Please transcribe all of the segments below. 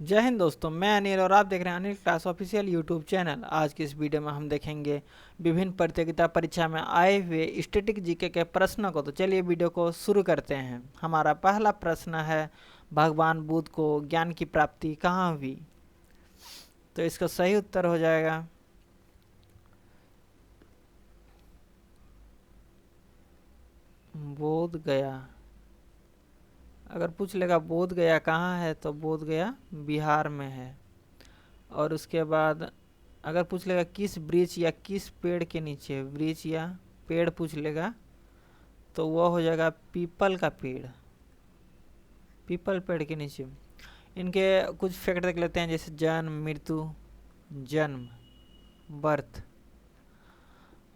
जय हिंद दोस्तों, मैं अनिल और आप देख रहे हैं Anil class official YouTube channel. आज की इस वीडियो में हम देखेंगे विभिन्न प्रतियोगिता परीक्षा में आए हुए स्टैटिक जीके के प्रश्नों को। तो चलिए वीडियो को शुरू करते हैं। हमारा पहला प्रश्न है, भगवान बुद्ध को ज्ञान की प्राप्ति कहाँ हुई? तो इसका सही उत्तर हो जाएगा बोध गया। अगर पूछ लेगा बोध गया कहाँ है, तो बोध गया बिहार में है। और उसके बाद अगर पूछ लेगा किस वृक्ष या किस पेड़ के नीचे, वृक्ष या पेड़ पूछ लेगा, तो वह हो जाएगा पीपल का पेड़, पीपल पेड़ के नीचे। इनके कुछ फैक्ट देख लेते हैं, जैसे जन्म, मृत्यु, जन्म, बर्थ।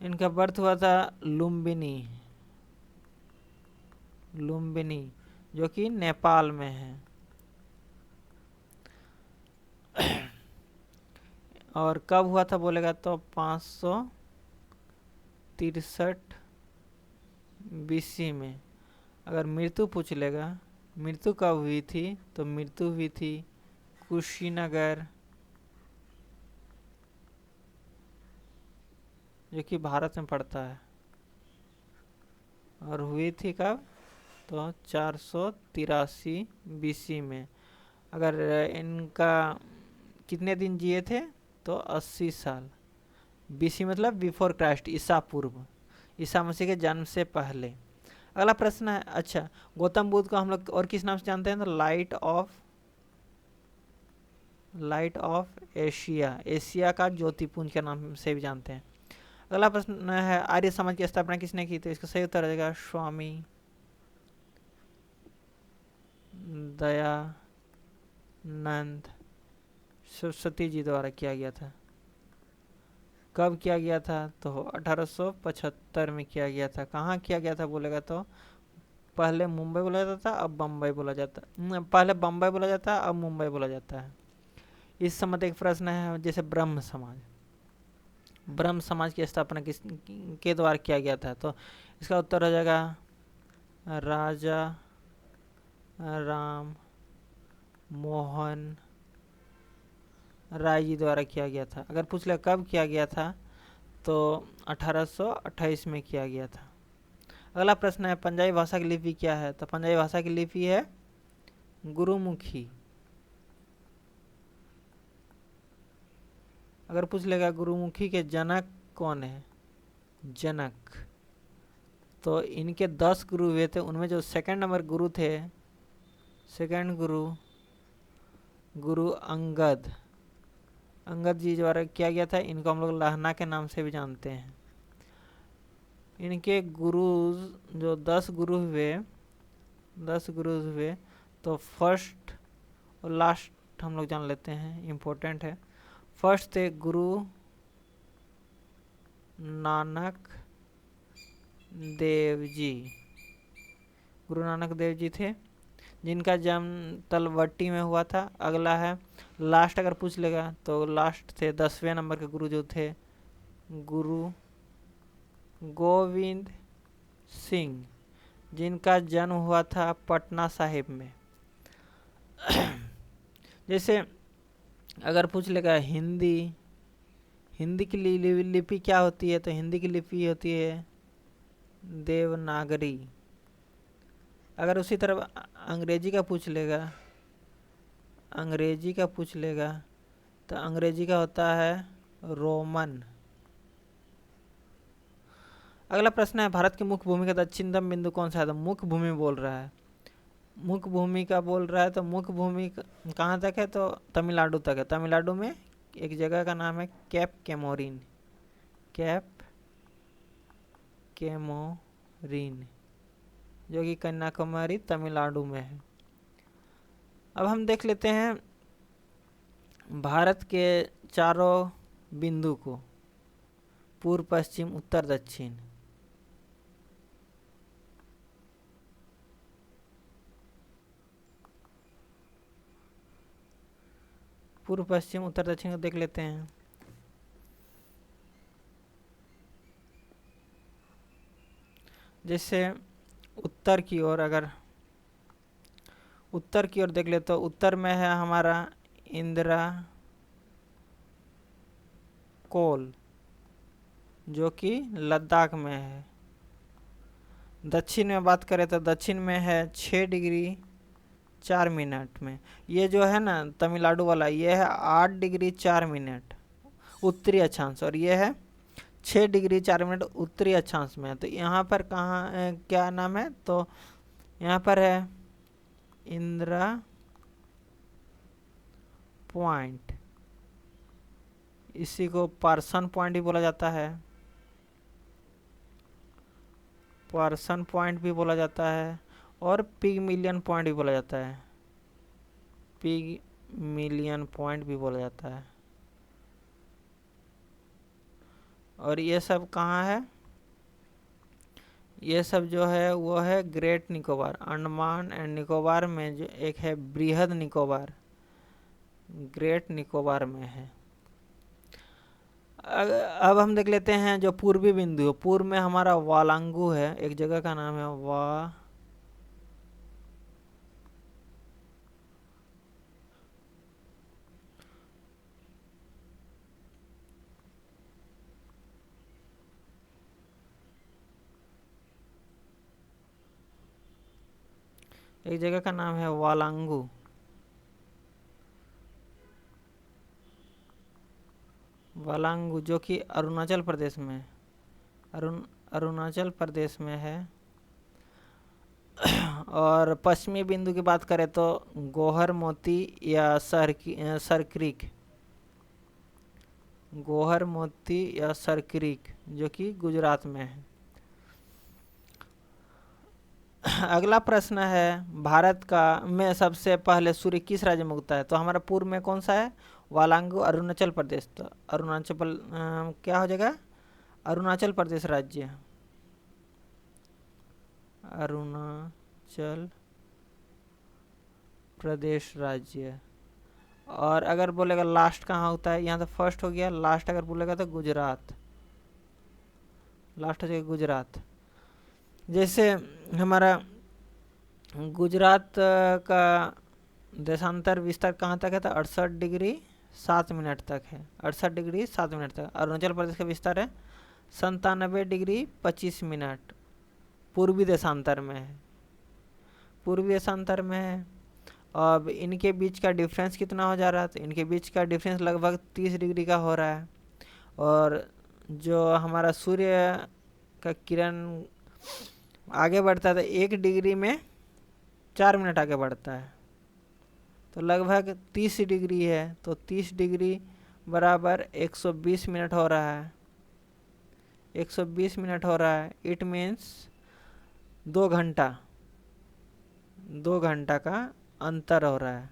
इनका बर्थ हुआ था लुम्बिनी, लुम्बिनी जो कि नेपाल में है। और कब हुआ था बोलेगा तो 563 BC में। अगर मृत्यु पूछ लेगा, मृत्यु कब हुई थी, तो मृत्यु हुई थी कुशीनगर, जो कि भारत में पड़ता है। और हुई थी कब, तो 483 BC में। अगर इनका कितने दिन जिए थे, तो 80 साल। BC मतलब बिफोर क्राइस्ट, ईसा पूर्व, ईसा मसीह के जन्म से पहले। अगला प्रश्न है, अच्छा गौतम बुद्ध को हम लोग और किस नाम से जानते हैं, तो लाइट ऑफ एशिया, एशिया का ज्योतिपुंज के नाम से भी जानते हैं। अगला प्रश्न है, आर्य समाज की स्थापना किसने की? तो इसका सही उत्तर हो जाएगा स्वामी दयानंद सरस्वती जी द्वारा किया गया था। कब किया गया था, तो 1875 में किया गया था। कहाँ किया गया था बोलेगा तो पहले मुंबई बोला जाता था, अब बम्बई बोला जाता, पहले बम्बई बोला जाता है, अब मुंबई बोला जाता है। इस संबंध एक प्रश्न है, जैसे ब्रह्म समाज, ब्रह्म समाज की स्थापना किस के द्वारा किया गया था? तो इसका उत्तर हो जाएगा राजा राम मोहन राय जी द्वारा किया गया था। अगर पूछ ले कब किया गया था, तो 1828 में किया गया था। अगला प्रश्न है, पंजाबी भाषा की लिपि क्या है? तो पंजाबी भाषा की लिपि है गुरुमुखी। अगर पूछ लेगा गुरुमुखी के जनक कौन है, जनक, तो इनके 10 गुरु हुए थे। उनमें जो सेकंड नंबर गुरु थे, सेकंड गुरु गुरु अंगद, अंगद जी द्वारा किया गया था। इनको हम लोग लहना के नाम से भी जानते हैं। इनके गुरु जो 10 गुरु हुए, 10 गुरु हुए, तो फर्स्ट और लास्ट हम लोग जान लेते हैं, इम्पोर्टेंट है। फर्स्ट थे गुरु नानक देव जी, गुरु नानक देव जी थे, जिनका जन्म तलवट्टी में हुआ था। अगला है लास्ट, अगर पूछ लेगा तो लास्ट थे 10वें नंबर के गुरु जो थे गुरु गोविंद सिंह, जिनका जन्म हुआ था पटना साहिब में। जैसे अगर पूछ लेगा हिंदी, हिंदी की लिपि क्या होती है, तो हिंदी की लिपि होती है देवनागरी। अगर उसी तरह अंग्रेजी का पूछ लेगा, अंग्रेजी का पूछ लेगा, तो अंग्रेजी का होता है रोमन। अगला प्रश्न है, भारत की मुख्य भूमि का दक्षिणतम बिंदु कौन सा है? तो मुख्य भूमि बोल रहा है, मुख्य भूमि का बोल रहा है। तो मुख्य भूमि कहाँ तक है, तो तमिलनाडु तक है। तमिलनाडु में एक जगह का नाम है कैप केमोरिन, कैप केमोरिन, जो कि कन्याकुमारी तमिलनाडु में है। अब हम देख लेते हैं भारत के चारों बिंदु को, पूर्व पश्चिम उत्तर दक्षिण। पूर्व पश्चिम उत्तर दक्षिण को देख लेते हैं। जैसे उत्तर की ओर, अगर उत्तर की ओर देख ले तो उत्तर में है हमारा इंदिरा कोल जो कि लद्दाख में है। दक्षिण में बात करें तो दक्षिण में है 6 डिग्री 4 मिनट में। ये जो है ना तमिलनाडु वाला, ये है 8 डिग्री 4 मिनट उत्तरी अक्षांश, और ये है 6 डिग्री 4 मिनट उत्तरी अक्षांश में। तो यहाँ पर कहाँ क्या नाम है, तो यहाँ पर है इंदिरा पॉइंट। इसी को पार्सन पॉइंट भी बोला जाता है, पार्सन पॉइंट भी बोला जाता है, और पिगमिलियन पॉइंट भी बोला जाता है, पिगमिलियन पॉइंट भी बोला जाता है। और ये सब कहाँ है, ये सब जो है वो है ग्रेट निकोबार, अंडमान एंड निकोबार में जो एक है बृहद निकोबार, ग्रेट निकोबार में है। अब हम देख लेते हैं जो पूर्वी बिंदु है। पूर्व में हमारा वालांगू है, एक जगह का नाम है एक जगह का नाम है वालांगू। वालांगू जो कि अरुणाचल प्रदेश में, अरुणाचल प्रदेश में है। और पश्चिमी बिंदु की बात करें तो गोहर मोती या सरक्रीक, गोहर मोती या सरक्रीक जो कि गुजरात में है। अगला प्रश्न है भारत का में सबसे पहले सूर्य किस राज्य में उगता है, तो हमारा पूर्व में कौन सा है, वालांगू, अरुणाचल प्रदेश। तो अरुणाचल क्या हो जाएगा, अरुणाचल प्रदेश राज्य, अरुणाचल प्रदेश राज्य। और अगर बोलेगा लास्ट कहाँ होता है, यहाँ तो फर्स्ट हो गया, लास्ट अगर बोलेगा तो गुजरात, लास्ट हो जाएगा गुजरात। जैसे हमारा गुजरात का देशांतर विस्तार कहाँ तक है, तो 68 डिग्री 7 मिनट तक है, 68 डिग्री 7 मिनट तक। अरुणाचल प्रदेश का विस्तार है 97 डिग्री 25 मिनट, पूर्वी देशांतर में है, पूर्वी देशांतर में है। अब इनके बीच का डिफरेंस कितना हो जा रहा है, तो इनके बीच का डिफरेंस लगभग 30 डिग्री का हो रहा है। और जो हमारा सूर्य का किरण आगे बढ़ता है तो 1 डिग्री में 4 मिनट आगे बढ़ता है, तो लगभग 30 डिग्री है। तो 30 डिग्री बराबर 120 मिनट हो रहा है, 120 मिनट हो रहा है। इट मीन्स 2 घंटा, 2 घंटा का अंतर हो रहा है।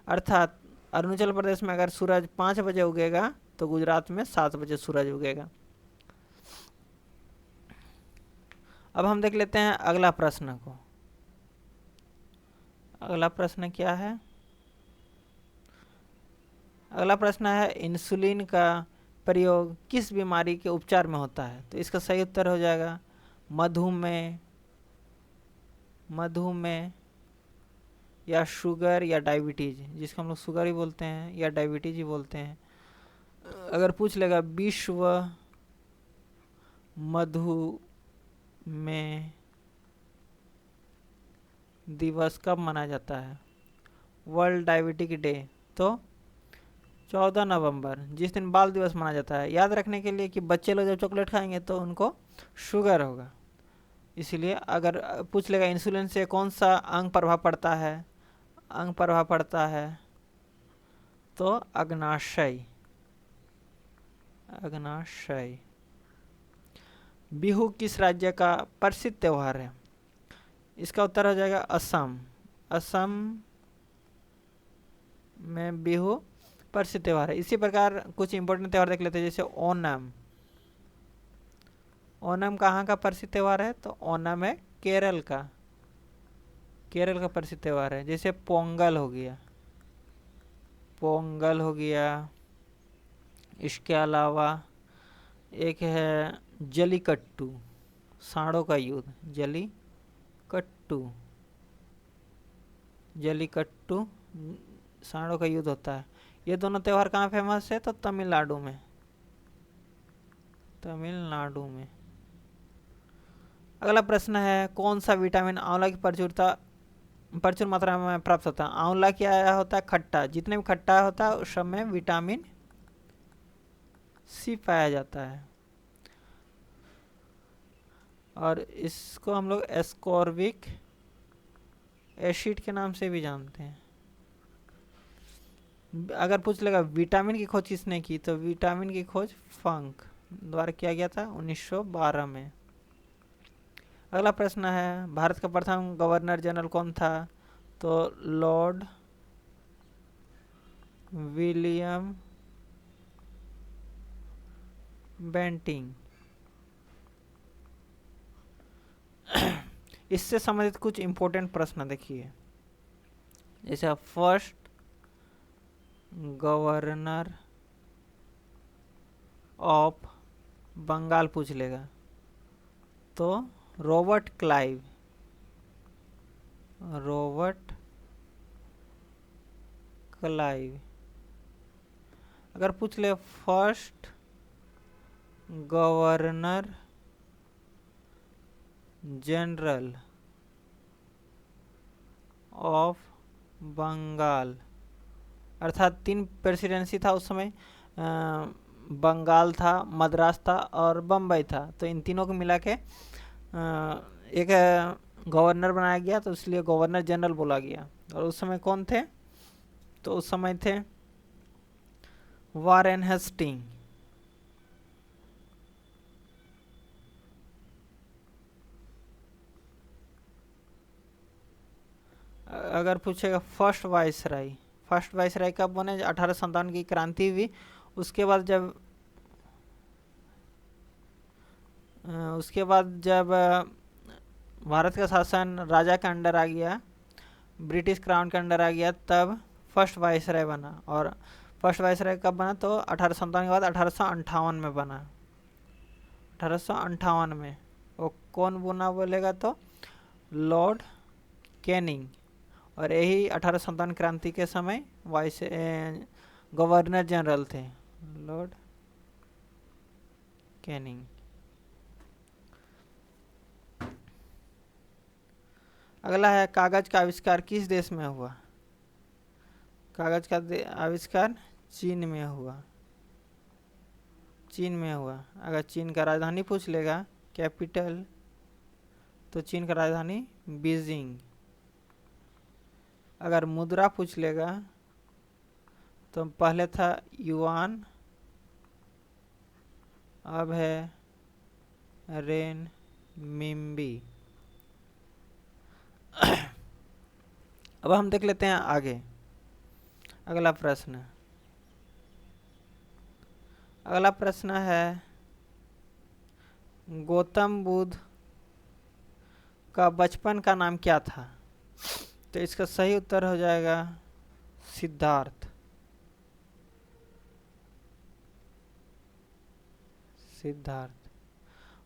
अर्थात अरुणाचल प्रदेश में अगर सूरज 5 बजे उगेगा तो गुजरात में 7 बजे सूरज उगेगा। अब हम देख लेते हैं अगला प्रश्न को। अगला प्रश्न क्या है, अगला प्रश्न है इंसुलिन का प्रयोग किस बीमारी के उपचार में होता है, तो इसका सही उत्तर हो जाएगा मधुमेह, मधुमेह या शुगर या डायबिटीज, जिसको हम लोग शुगर ही बोलते हैं या डायबिटीज ही बोलते हैं। अगर पूछ लेगा विश्व मधुमेह दिवस कब मनाया जाता है, वर्ल्ड डायबिटिक डे, तो 14 नवंबर, जिस दिन बाल दिवस मनाया जाता है। याद रखने के लिए कि बच्चे लोग जब चॉकलेट खाएंगे तो उनको शुगर होगा, इसीलिए अगर पूछ लेगा इंसुलिन से कौन सा अंग प्रभाव पड़ता है, अंग प्रभाव पड़ता है तो अग्नाशय, अग्नाशय। बिहू किस राज्य का प्रसिद्ध त्यौहार है, इसका उत्तर हो जाएगा असम, असम में बिहू प्रसिद्ध त्यौहार है। इसी प्रकार कुछ इंपॉर्टेंट त्यौहार देख लेते हैं, जैसे ओनम, ओनम कहाँ का प्रसिद्ध त्यौहार है, तो ओनम है केरल का, केरल का प्रसिद्ध त्यौहार है। जैसे पोंगल हो गया, पोंगल हो गया। इसके अलावा एक है जलीकट्टू, सांडों का युद्ध, जलीकट्टू, जलीकट्टू सांडों का युद्ध होता है। ये दोनों त्यौहार कहाँ फेमस है? तो तमिलनाडु में, तमिलनाडु में। अगला प्रश्न है, कौन सा विटामिन आंवला की प्रचुर मात्रा में प्राप्त होता है? आंवला क्या होता है? खट्टा। जितने भी खट्टा होता है उस सब में विटामिन सी पाया जाता है, और इसको हम लोग एस्कॉर्बिक एसिड के नाम से भी जानते हैं। अगर पूछ लेगा विटामिन की खोज किसने की, तो विटामिन की खोज फंक द्वारा किया गया था 1912 में। अगला प्रश्न है, भारत का प्रथम गवर्नर जनरल कौन था? तो लॉर्ड विलियम बेंटिंग। इससे संबंधित कुछ इंपॉर्टेंट प्रश्न देखिए, जैसे फर्स्ट गवर्नर ऑफ बंगाल पूछ लेगा तो रॉबर्ट क्लाइव, रॉबर्ट क्लाइव। अगर पूछ ले first governor general of Bengal, अर्थात 3 प्रेसिडेंसी था उस समय, बंगाल था, मद्रास था और बम्बई था, तो इन तीनों को मिला के एक गवर्नर बनाया गया, तो इसलिए गवर्नर जनरल बोला गया। और उस समय कौन थे? तो उस समय थे वारेन हेस्टिंग। अगर पूछेगा फर्स्ट वाइसराय, फर्स्ट वाइसराय कब बने? 1857 की क्रांति हुई, उसके बाद जब भारत का शासन राजा के अंडर आ गया, ब्रिटिश क्राउन के अंडर आ गया, तब फर्स्ट वाइसराय बना। और फर्स्ट वाइसराय कब बना? तो 1857 के बाद 1858 में बना, 1858 में। वो कौन बना बोलेगा तो लॉर्ड कैनिंग, और यही 1857 क्रांति के समय गवर्नर जनरल थे, लॉर्ड कैनिंग। अगला है, कागज का आविष्कार किस देश में हुआ? कागज का आविष्कार चीन में हुआ, चीन में हुआ। अगर चीन का राजधानी पूछ लेगा, कैपिटल, तो चीन का राजधानी बीजिंग। अगर मुद्रा पूछ लेगा तो पहले था युआन, अब है रेन मिम्बी। अब हम देख लेते हैं आगे अगला प्रश्न। अगला प्रश्न है, गौतम बुद्ध का बचपन का नाम क्या था? तो इसका सही उत्तर हो जाएगा सिद्धार्थ, सिद्धार्थ।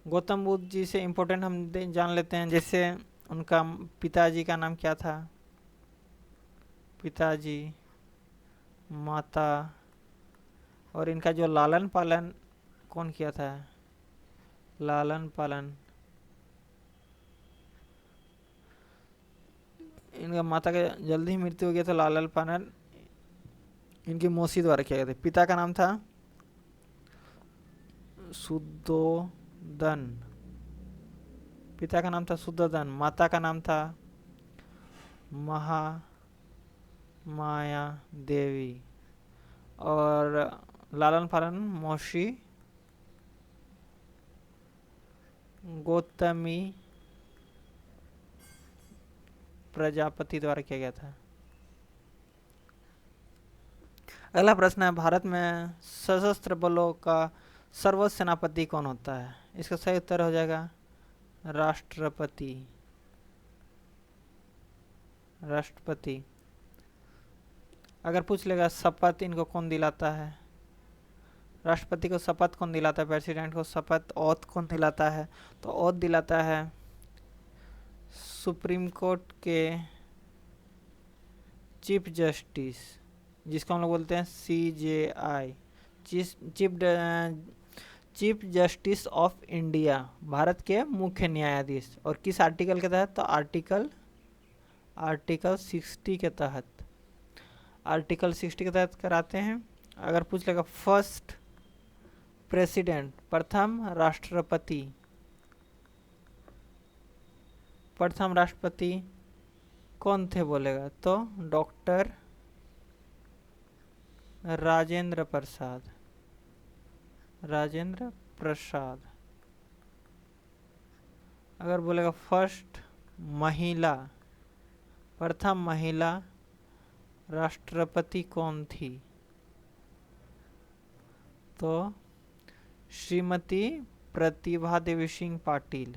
गौतम बुद्ध जी से इम्पोर्टेंट हम जान लेते हैं, जैसे उनका पिताजी का नाम क्या था? पिताजी, माता, और इनका जो लालन पालन कौन किया था? लालन पालन इनका माता का जल्दी ही मृत्यु हो गया, तो लालन पालन इनकी मौसी द्वारा किया गया था। पिता का नाम था शुद्धोदन, पिता का नाम था शुद्धोदन। माता का नाम था महामाया देवी, और लालन पालन मौसी गौतमी प्रजापति द्वारा किया गया था। अगला प्रश्न है, भारत में सशस्त्र बलों का सर्वोच्च सेनापति कौन होता है? इसका सही उत्तर हो जाएगा राष्ट्रपति, राष्ट्रपति। अगर पूछ लेगा शपथ इनको कौन दिलाता है? राष्ट्रपति को शपथ कौन दिलाता है? प्रेसिडेंट को शपथ ओथ कौन दिलाता है? तो ओथ दिलाता है सुप्रीम कोर्ट के चीफ जस्टिस, जिसको हम लोग बोलते हैं CJI, chief justice of India, Bharat के मुख्य न्यायाधीश। और किस आर्टिकल के तहत? तो आर्टिकल 60 के तहत, आर्टिकल 60 के तहत कराते हैं। अगर पूछ लेगा फर्स्ट प्रेसिडेंट, प्रथम राष्ट्रपति कौन थे बोलेगा? तो डॉक्टर राजेंद्र प्रसाद। अगर बोलेगा फर्स्ट महिला, प्रथम महिला राष्ट्रपति कौन थी? तो श्रीमती प्रतिभा देवी सिंह पाटिल।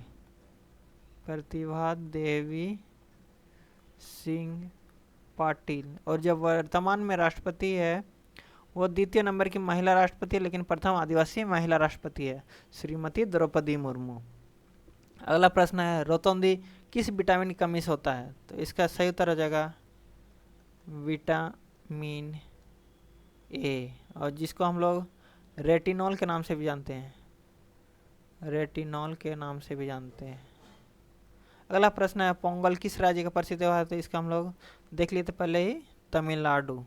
और जब वर्तमान में राष्ट्रपति है वो द्वितीय नंबर की महिला राष्ट्रपति है, लेकिन प्रथम आदिवासी महिला राष्ट्रपति है श्रीमती द्रौपदी मुर्मू। अगला प्रश्न है रोतोंदी किस विटामिन की कमी से होता है? तो इसका सही उत्तर हो जाएगा विटामिन ए, और जिसको हम लोग रेटिनॉल के नाम से भी जानते हैं, अगला प्रश्न है पोंगल किस राज्य का प्रसिद्ध त्योहार है? तो इसका हम लोग देख लिए थे पहले ही, तमिलनाडु।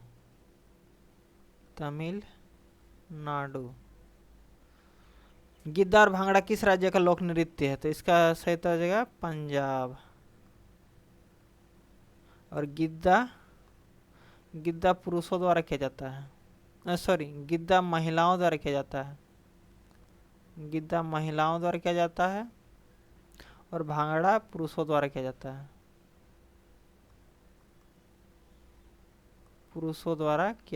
गिद्दा और भांगड़ा किस राज्य का लोक नृत्य है? तो इसका सही उत्तर हो जाएगा पंजाब। और गिद्दा पुरुषों द्वारा किया जाता है, गिद्दा महिलाओं द्वारा किया जाता है, और भांगड़ा पुरुषों द्वारा किया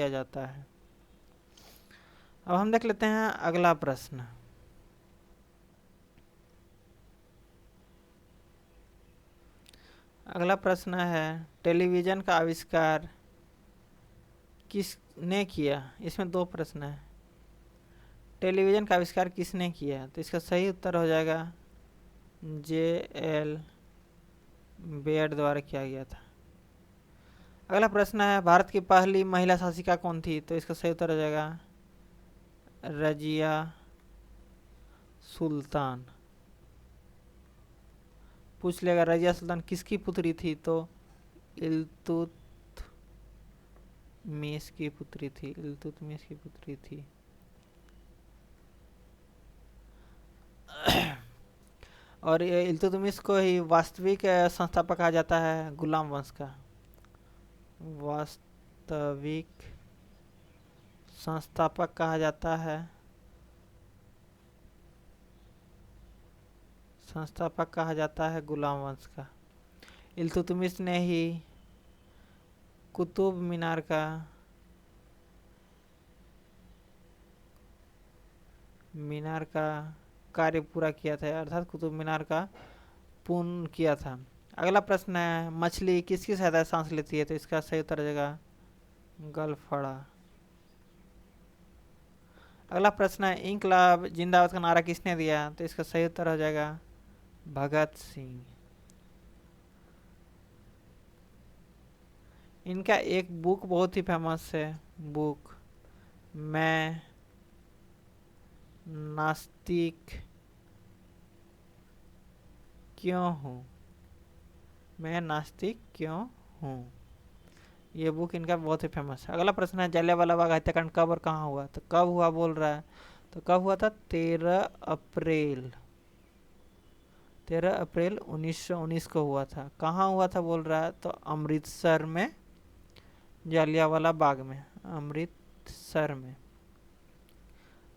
जाता है। अब हम देख लेते हैं अगला प्रश्न। अगला प्रश्न है टेलीविजन का आविष्कार किसने किया? इसमें दो प्रश्न है, टेलीविजन का आविष्कार किसने किया? तो इसका सही उत्तर हो जाएगा J.L. बेयर द्वारा किया गया था। अगला प्रश्न है भारत की पहली महिला शासिका कौन थी? तो इसका सही उत्तर हो जाएगा रजिया सुल्तान। पूछ लेगा रजिया सुल्तान किसकी पुत्री थी? तो इल्तुतमिश की पुत्री थी। और ये इल्तुतमिश को ही वास्तविक संस्थापक कहा जाता है गुलाम वंश का, वास्तविक संस्थापक कहा जाता है गुलाम वंश का। इल्तुतमिश ने ही कुतुब मीनार का कार्य पूरा किया था, अर्थात कुतुब मीनार का पूर्ण किया था। अगला प्रश्न है मछली किसकी सहायता से सांस लेती है? तो इसका सही उत्तर हो जाएगा गलफड़ा। अगला प्रश्न है इंकलाब जिंदाबाद का नारा किसने दिया? तो इसका सही उत्तर हो जाएगा भगत सिंह। इनका एक बुक बहुत ही फेमस है, बुक मैं नास्तिक क्यों हूँ, ये बुक इनका बहुत ही फेमस है। अगला प्रश्न है जलियांवाला बाग हत्याकांड कब और कहाँ हुआ? तो कब हुआ बोल रहा है? तो कब हुआ था? 13 अप्रैल 1919 को हुआ था। कहाँ हुआ था बोल रहा है? तो अमृतसर में, जलियांवाला बाग में, अमृतसर में।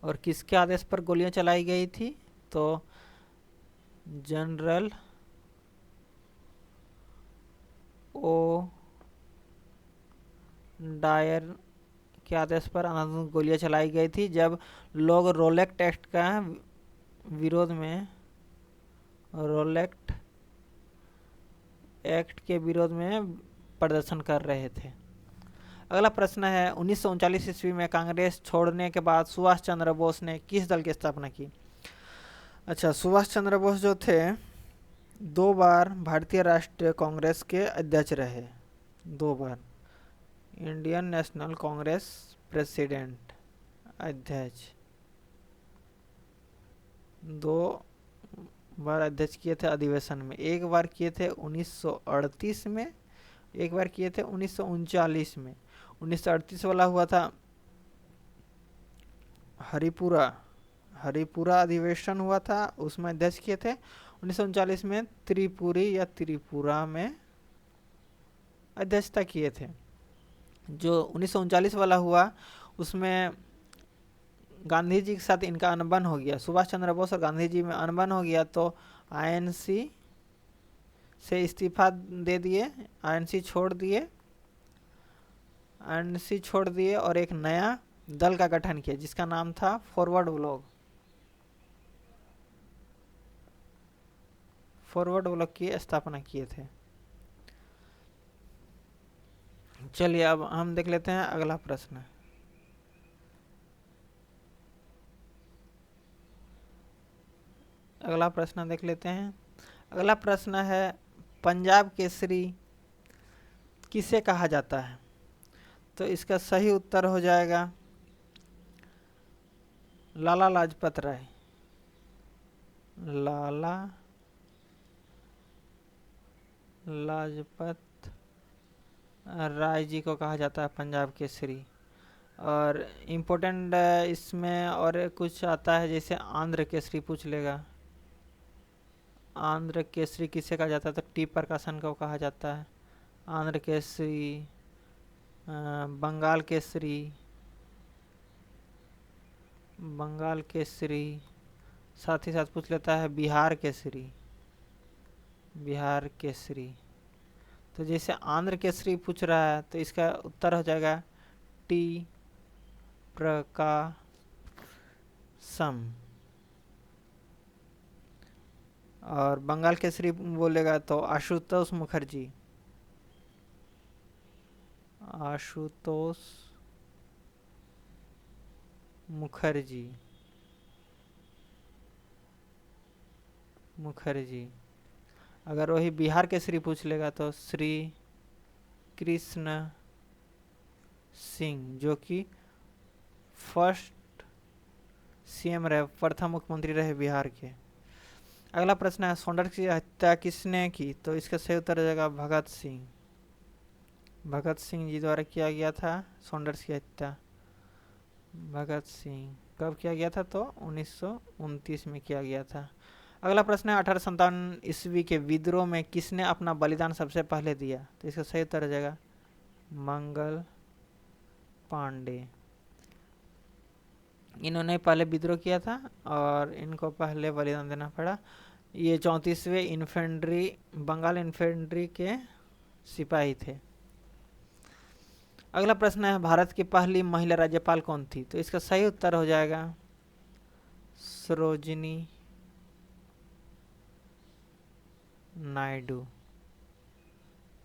और किसके आदेश पर गोलियां चलाई गई थी? तो जनरल ओ डायर के आदेश पर अंधाधुंध गोलियां चलाई गई थी जब लोग रोलेक्ट एक्ट का विरोध में, रोलेक्ट एक्ट के विरोध में प्रदर्शन कर रहे थे। अगला प्रश्न है 1939 ईस्वी में कांग्रेस छोड़ने के बाद सुभाष चंद्र बोस ने किस दल की स्थापना की? अच्छा, सुभाष चंद्र बोस जो थे 2 बार भारतीय राष्ट्रीय कांग्रेस के अध्यक्ष रहे, 2 बार। इंडियन नेशनल कांग्रेस प्रेसिडेंट, अध्यक्ष। 2 बार अध्यक्ष किए थे अधिवेशन में, एक बार किए थे 1938 में, एक बार किए थे 1939 में। 1938 वाला हुआ था हरिपुरा, हरिपुरा अधिवेशन हुआ था, उसमें अध्यक्ष किए थे। 1939 में त्रिपुरी या त्रिपुरा में अध्यक्षता किए थे। जो 1939 वाला हुआ उसमें गांधी जी के साथ इनका अनबन हो गया, सुभाष चंद्र बोस और गांधी जी में अनबन हो गया, तो आईएनसी से इस्तीफा दे दिए, आईएनसी छोड़ दिए, आईएनसी छोड़ दिए और एक नया दल का गठन किया जिसका नाम था फॉरवर्ड ब्लॉक। फॉरवर्ड ब्लॉक की स्थापना किए थे। चलिए अब हम देख लेते हैं अगला प्रश्न। अगला प्रश्न देख लेते हैं। अगला प्रश्न है पंजाब केसरी किसे कहा जाता है? तो इसका सही उत्तर हो जाएगा लाला लाजपत राय। लाला लाजपत राय जी को कहा जाता है पंजाब केसरी। और इम्पोर्टेंट इसमें और कुछ आता है, जैसे आंध्र केसरी पूछ लेगा। आंध्र केसरी किसे कहा जाता है? तो टी प्रकाशन को कहा जाता है आंध्र केसरी। बंगाल केसरी, बंगाल केसरी। साथ ही साथ पूछ लेता है बिहार केसरी, बिहार केसरी। तो जैसे आंध्र केसरी पूछ रहा है तो इसका उत्तर हो जाएगा टी प्रकाशम। और बंगाल केसरी बोलेगा तो आशुतोष मुखर्जी, आशुतोष मुखर्जी, मुखर्जी। अगर वही बिहार केसरी पूछ लेगा तो श्री कृष्ण सिंह, जो कि फर्स्ट सीएम रहे, प्रथम मुख्यमंत्री रहे बिहार के। अगला प्रश्न है सोंडर्स की हत्या किसने की? तो इसका सही उत्तर हो जाएगा भगत सिंह। भगत सिंह जी द्वारा किया गया था सोंडर्स की हत्या। भगत सिंह कब किया गया था? तो 1929 में किया गया था। अगला प्रश्न है 1857 ईस्वी के विद्रोह में किसने अपना बलिदान सबसे पहले दिया? तो इसका सही उत्तर हो जाएगा मंगल पांडे। इन्होंने पहले विद्रोह किया था और इनको पहले बलिदान देना पड़ा। ये 34वें इन्फेंट्री, बंगाल इन्फेंट्री के सिपाही थे। अगला प्रश्न है भारत की पहली महिला राज्यपाल कौन थी? तो इसका सही उत्तर हो जाएगा सरोजिनी नायडू,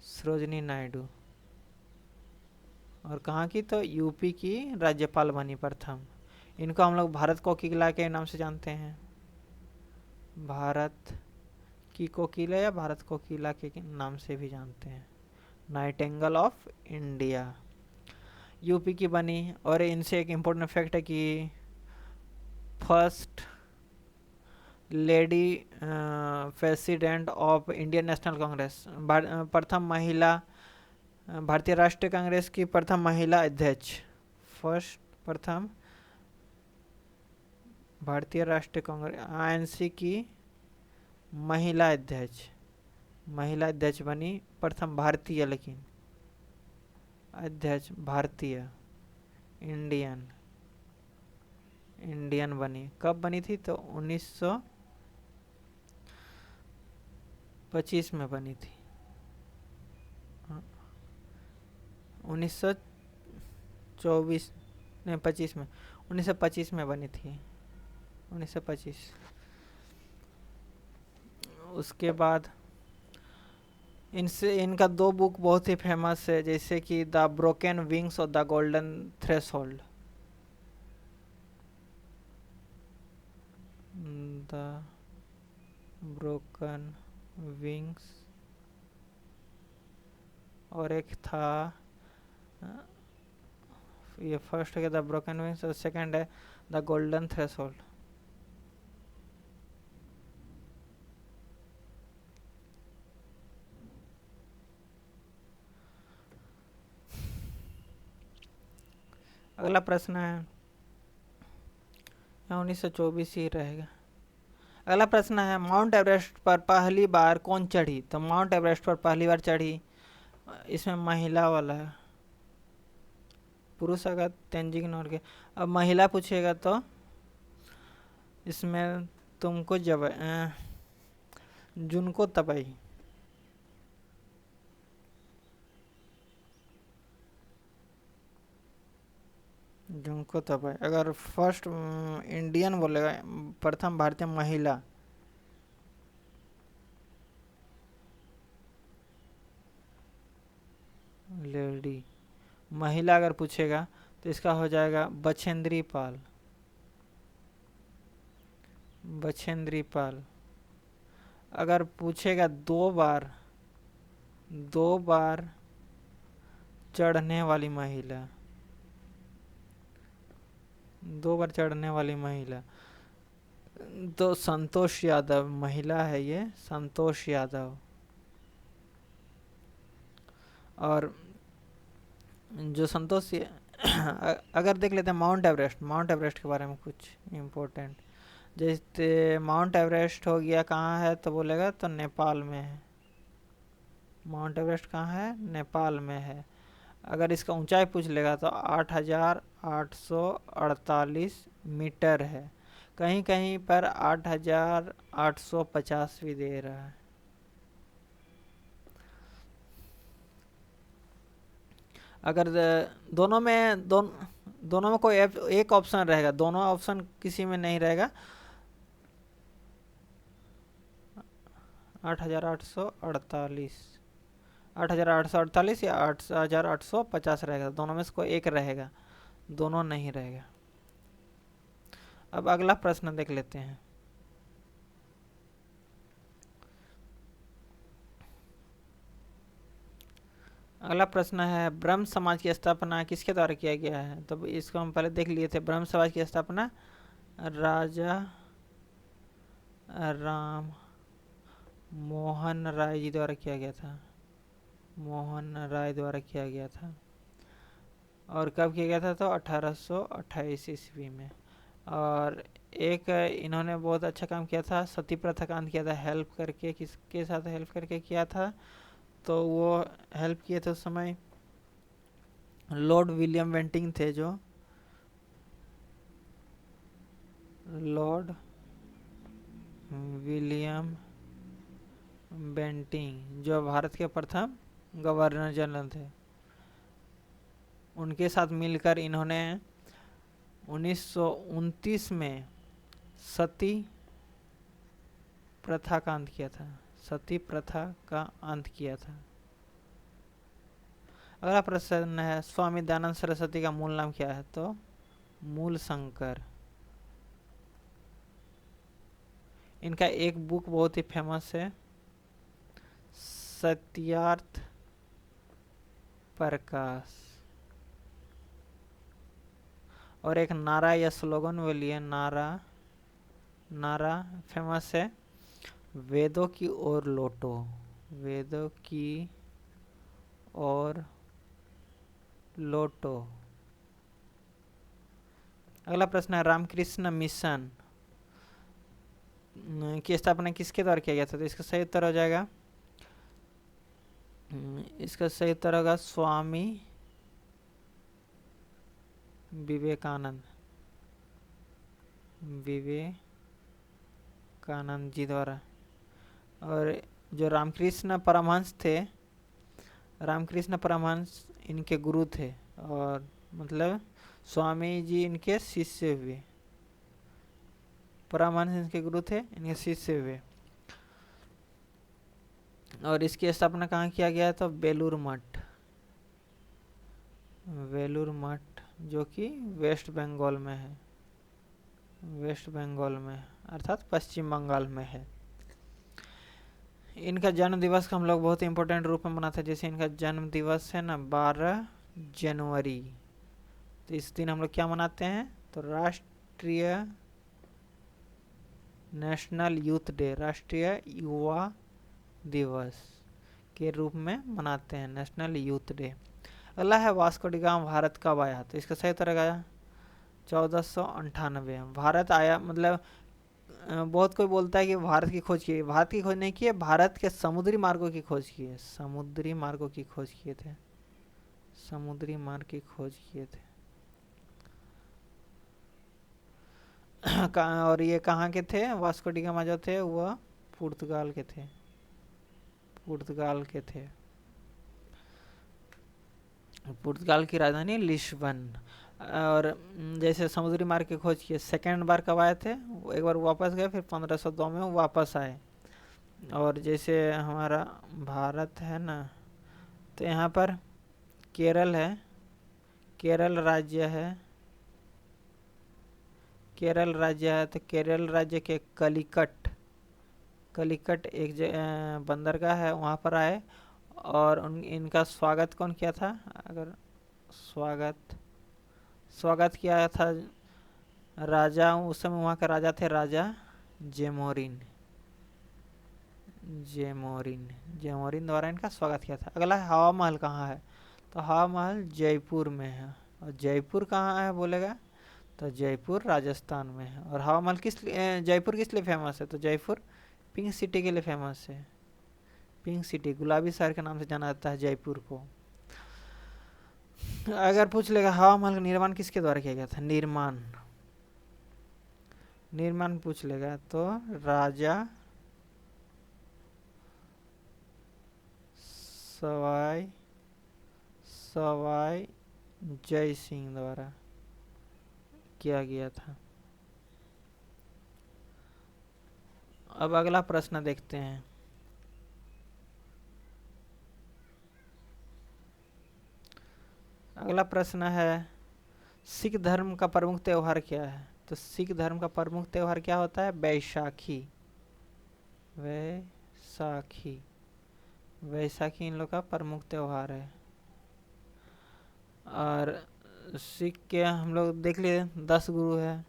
सरोजिनी नायडू। और कहाँ की? तो यूपी की राज्यपाल बनी प्रथम। इनको हम लोग भारत कोकिला के नाम से जानते हैं, भारत की कोकिला या भारत कोकिला के नाम से भी जानते हैं, नाइटिंगेल ऑफ इंडिया। यूपी की बनी। और इनसे एक इम्पोर्टेंट फैक्ट है कि first lady president of Indian national Congress, प्रथम महिला, भारतीय राष्ट्रीय कांग्रेस की प्रथम महिला अध्यक्ष, फर्स्ट, प्रथम भारतीय राष्ट्रीय कांग्रेस आईएनसी की महिला अध्यक्ष, महिला अध्यक्ष बनी प्रथम भारतीय, लेकिन अध्यक्ष भारतीय, इंडियन, इंडियन बनी। कब बनी थी? तो 1925 में बनी थी। 1924 नहीं 25 में, 1925 में बनी थी, 1925। उसके बाद इनसे इनका 2 बुक बहुत ही फेमस है, जैसे कि द ब्रोकन विंग्स और the golden threshold. The broken wings और एक था ये फर्स्ट है द ब्रोकन विंग्स और सेकंड है द गोल्डन थ्रेशोल्ड। अगला प्रश्न है 1924 ही रहेगा। अगला प्रश्न है माउंट एवरेस्ट पर पहली बार कौन चढ़ी? तो माउंट एवरेस्ट पर पहली बार चढ़ी, इसमें महिला वाला है, पुरुष अगर तेंजिंग नोर्गे। अब महिला पूछेगा तो इसमें तुमको जब जुनको तबई। जुनको तबई। अगर फर्स्ट इंडियन बोलेगा, प्रथम भारतीय महिला, लेडी महिला अगर पूछेगा तो इसका हो जाएगा बछेंद्री पाल। बछेंद्री पाल। अगर पूछेगा दो बार चढ़ने वाली महिला, दो बार चढ़ने वाली महिला, तो संतोष यादव महिला है, ये संतोष यादव। और जो संतोष अगर देख लेते हैं माउंट एवरेस्ट के बारे में कुछ इम्पोर्टेंट। जैसे माउंट एवरेस्ट हो गया, कहाँ है तो बोलेगा तो नेपाल में है। माउंट एवरेस्ट कहाँ है? नेपाल में है। अगर इसका ऊंचाई पूछ लेगा तो 8,848 मीटर है। कहीं कहीं पर 8,850 भी दे रहा है। अगर दोनों में कोई एक ऑप्शन रहेगा, दोनों ऑप्शन किसी में नहीं रहेगा, 8,848 8,848 या 8,850 रहेगा, दोनों में से कोई एक रहेगा, दोनों नहीं रहेगा। अब अगला प्रश्न देख लेते हैं। अगला प्रश्न है ब्रह्म समाज की स्थापना किसके द्वारा किया गया है? तो इसको हम पहले देख लिए थे। ब्रह्म समाज की स्थापना राजा राम मोहन राय जी द्वारा किया गया था। मोहन राय द्वारा किया गया था। और कब किया गया था? तो 1828 ईस्वी में। और एक इन्होंने बहुत अच्छा काम किया था, सती प्रथा का अंत किया था, हेल्प करके। किसके साथ हेल्प करके किया था? तो वो हेल्प किए थे उस समय लॉर्ड विलियम बेंटिंग थे, जो लॉर्ड विलियम बेंटिंग जो भारत के प्रथम गवर्नर जनरल थे। उनके साथ मिलकर इन्होंने 1929 में सती प्रथा का अंत किया था। सती प्रथा का अंत किया था। अगला प्रश्न है स्वामी दयानंद सरस्वती का मूल नाम क्या है? तो मूल शंकर। इनका एक बुक बहुत ही फेमस है, सत्यार्थ प्रकाश। और एक नारा या स्लोगन वो लिए, नारा फेमस है, वेदों की ओर लौटो, वेदों की ओर लौटो। अगला प्रश्न है रामकृष्ण मिशन की स्थापना किसके द्वारा किया गया था? तो इसका सही उत्तर हो जाएगा, इसका सही उत्तर होगा स्वामी विवेकानंद जी द्वारा। और जो रामकृष्ण परमहंस थे, रामकृष्ण परमहंस इनके गुरु थे, और मतलब स्वामी जी इनके शिष्य हुए। परमहंस इनके गुरु थे, इनके शिष्य हुए। और इसकी स्थापना कहाँ किया गया? तो बेलूर मठ, वेलूर मठ, जो कि वेस्ट बंगाल में है, वेस्ट बंगाल में अर्थात पश्चिम बंगाल में है। इनका जन्म दिवस का हम लोग बहुत इंपॉर्टेंट रूप में मनाते हैं। जैसे इनका जन्म दिवस है ना 12 जनवरी। तो इस दिन हम लोग क्या मनाते हैं, तो राष्ट्रीय नेशनल यूथ डे, राष्ट्रीय युवा दिवस के रूप में मनाते हैं, नेशनल यूथ डे। अगला है वास्को डी गामा भारत कब आया, तो इसका सही उत्तर आया 1498। भारत आया मतलब बहुत कोई बोलता है कि भारत की खोज की, भारत की खोज नहीं की है, भारत के समुद्री मार्गों की खोज की है, समुद्री मार्गों की खोज किए थे, समुद्री मार्ग की खोज किए थे। और ये कहाँ के थे, वास्को डी गामा जो थे वह पुर्तगाल के थे, पुर्तगाल के थे, पुर्तगाल की राजधानी लिस्बन। और जैसे समुद्री मार्ग की खोज की, सेकेंड बार कब आए थे, एक बार वापस गए, फिर 1502 में वापस आए। और जैसे हमारा भारत है ना, तो यहाँ पर केरल है, केरल राज्य है, केरल राज्य है, तो केरल राज्य के कलिकट, कलिकट एक बंदरगाह है, वहाँ पर आए। और इनका स्वागत कौन किया था, अगर स्वागत स्वागत किया था राजा, उस समय वहाँ के राजा थे राजा जेमोरिन, जेमोरिन, जेमोरिन द्वारा इनका स्वागत किया था। अगला है हवा महल कहाँ है, तो हवा महल जयपुर में है। और जयपुर कहाँ है बोलेगा, तो जयपुर राजस्थान में है। और हवा महल जयपुर किस लिए फेमस है, तो जयपुर पिंक सिटी के लिए फेमस है, पिंक सिटी, गुलाबी शहर के नाम से जाना जाता है जयपुर को। अगर पूछ लेगा हवा महल का निर्माण किसके द्वारा किया गया था, निर्माण, निर्माण पूछ लेगा तो राजा सवाई सवाई जय सिंह द्वारा किया गया था। अब अगला प्रश्न देखते हैं। अगला प्रश्न है सिख धर्म का प्रमुख त्यौहार क्या है, तो सिख धर्म का प्रमुख त्यौहार क्या होता है, बैसाखी, वैसाखी, वैसाखी इन लोग का प्रमुख त्यौहार है। और सिख के हम लोग देख लिए 10 गुरु है,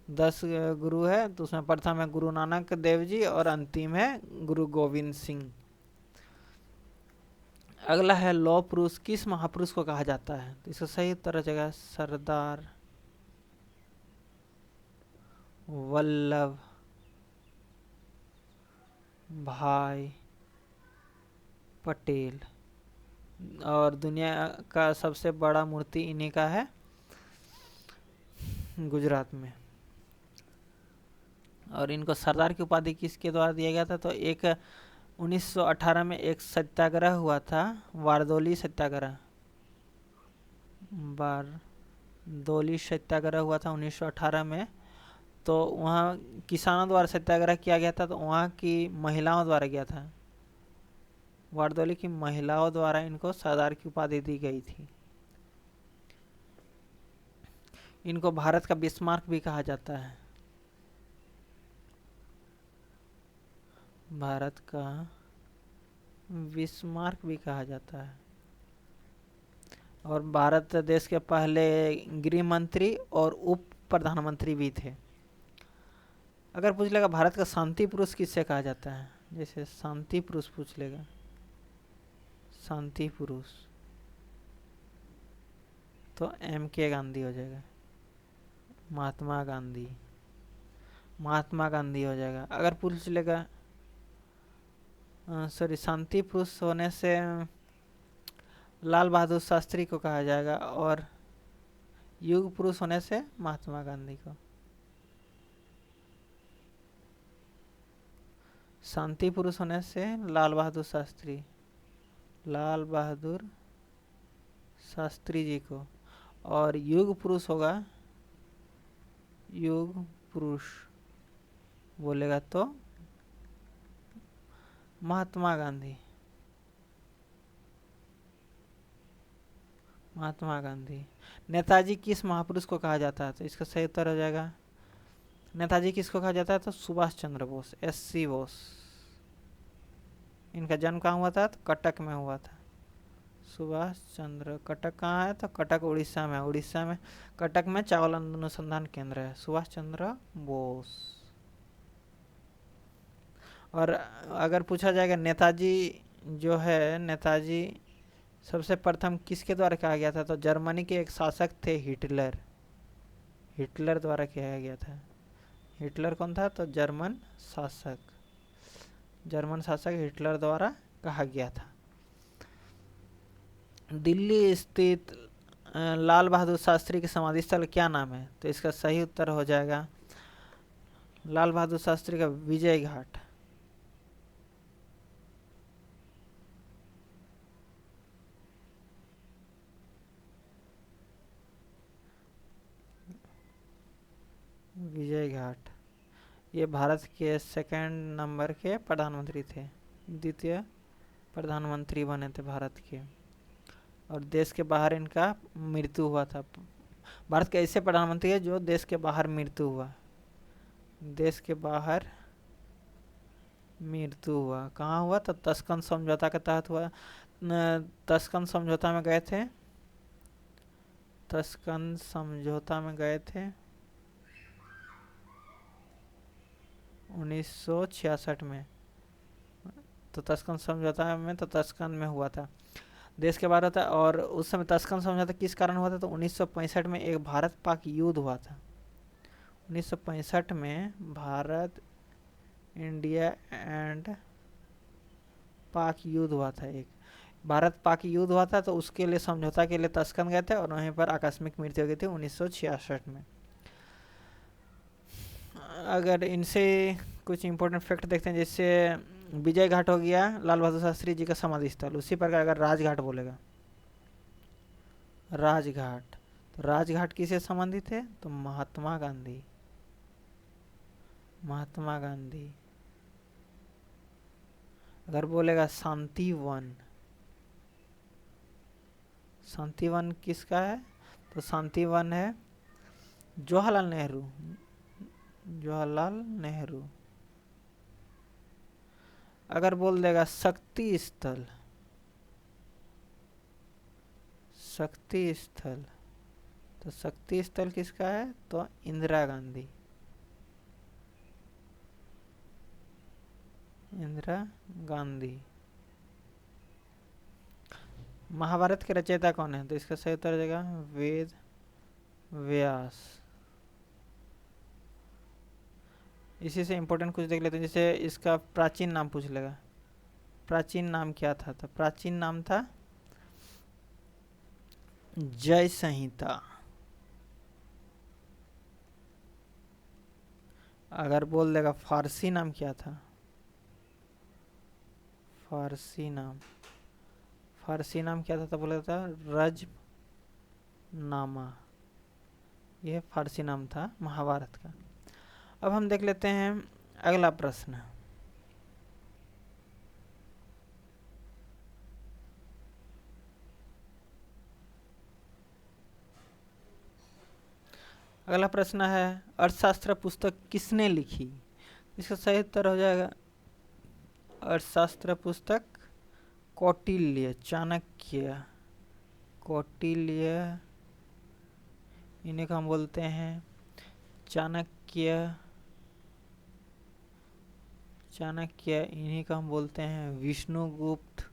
10 गुरु है, तो उसमें प्रथम है गुरु नानक देव जी और अंतिम है गुरु गोविंद सिंह। अगला है लौह पुरुष किस महापुरुष को कहा जाता है, तो इसका सही उत्तर हो जाएगा सरदार वल्लभ भाई पटेल। और दुनिया का सबसे बड़ा मूर्ति इन्हीं का है गुजरात में। और इनको सरदार की उपाधि किसके द्वारा दिया गया था, तो एक 1918 में एक सत्याग्रह हुआ था, वारदोली सत्याग्रह, बारदोली सत्याग्रह हुआ था 1918 में। तो वहाँ किसानों द्वारा सत्याग्रह किया गया था, तो वहाँ की महिलाओं द्वारा किया था, वारदोली की महिलाओं द्वारा इनको सरदार की उपाधि दी गई थी। इनको भारत का बिस्मार्क भी कहा जाता है, भारत का बिस्मार्क भी कहा जाता है। और भारत देश के पहले गृह मंत्री और उप प्रधानमंत्री भी थे। अगर पूछ लेगा भारत का शांति पुरुष किससे कहा जाता है, जैसे शांति पुरुष पूछ लेगा, शांति पुरुष, तो MK गांधी हो जाएगा, महात्मा गांधी, महात्मा गांधी हो जाएगा। अगर पूछ लेगा सॉरी शांति पुरुष होने से लाल बहादुर शास्त्री को कहा जाएगा, और युग पुरुष होने से महात्मा गांधी को। शांति पुरुष होने से लाल बहादुर शास्त्री, लाल बहादुर शास्त्री जी को। और युग पुरुष होगा, युग पुरुष बोलेगा तो महात्मा गांधी, महात्मा गांधी। नेताजी किस महापुरुष को कहा जाता है, तो इसका सही उत्तर हो जाएगा, नेताजी किसको कहा जाता है, तो सुभाष चंद्र बोस, SC बोस। इनका जन्म कहाँ हुआ था, तो कटक में हुआ था, सुभाष चंद्र। कटक कहाँ है? तो कटक उड़ीसा में। उड़ीसा में कटक में चावल अनुसंधान केंद्र है। सुभाष चंद्र बोस। और अगर पूछा जाएगा नेताजी जो है, नेताजी सबसे प्रथम किसके द्वारा कहा गया था? तो जर्मनी के एक शासक थे हिटलर, हिटलर द्वारा किया गया था। हिटलर कौन था? तो जर्मन शासक, जर्मन शासक हिटलर द्वारा कहा गया था। दिल्ली स्थित लाल बहादुर शास्त्री के समाधि स्थल क्या नाम है? तो इसका सही उत्तर हो जाएगा लाल बहादुर शास्त्री का विजय घाट। विजय घाट। ये भारत के सेकंड नंबर के प्रधानमंत्री थे, द्वितीय प्रधानमंत्री बने थे भारत के। और देश के बाहर इनका मृत्यु हुआ था। भारत के ऐसे प्रधानमंत्री है जो देश के बाहर मृत्यु हुआ, देश के बाहर मृत्यु हुआ। कहाँ हुआ? तो तस्कन समझौता के तहत हुआ। तस्कन समझौता में गए थे, तस्कन समझौता में गए थे 1966 में। तो तस्कन समझौता में, तो तस्कन में हुआ था, देश के बाहर था। और उस समय तस्कन समझौता किस कारण हुआ था? तो 1965 में एक भारत पाक युद्ध हुआ था। 1965 में भारत इंडिया एंड पाक युद्ध हुआ था। एक भारत पाक युद्ध हुआ था, तो उसके लिए समझौता के लिए तस्कन गए थे और वहीं पर आकस्मिक मृत्यु हो गई थी 1966 में। अगर इनसे कुछ इंपॉर्टेंट फैक्ट देखते हैं, जैसे विजय घाट हो गया लाल बहादुर शास्त्री जी का समाधि स्थल। उसी प्रकार अगर राजघाट बोलेगा, राजघाट, तो राजघाट किससे संबंधित है? तो महात्मा गांधी, महात्मा गांधी। अगर बोलेगा शांति वन, शांति वन किसका है? तो शांति वन है जवाहरलाल नेहरू, जवाहरलाल नेहरू। अगर बोल देगा शक्ति स्थल, शक्ति स्थल, तो शक्ति स्थल किसका है? तो इंदिरा गांधी, इंदिरा गांधी। महाभारत के रचयिता कौन है? तो इसका सही उत्तर हो जाएगा वेद व्यास। इसी से इंपॉर्टेंट कुछ देख लेते हैं, जैसे इसका प्राचीन नाम पूछ लेगा। प्राचीन नाम क्या था? तो प्राचीन नाम था जय संहिता। अगर बोल देगा फारसी नाम क्या था? फारसी नाम, फारसी नाम क्या था? तो बोला था रजनामा। यह फारसी नाम था महाभारत का। अब हम देख लेते हैं अगला प्रश्न। अगला प्रश्न है अर्थशास्त्र पुस्तक किसने लिखी? इसका सही उत्तर हो जाएगा अर्थशास्त्र पुस्तक कौटिल्य, चाणक्य, कौटिल्य, इन्हीं को हम बोलते हैं चाणक्य, चाणक्य, इन्हीं को हम बोलते हैं विष्णुगुप्त।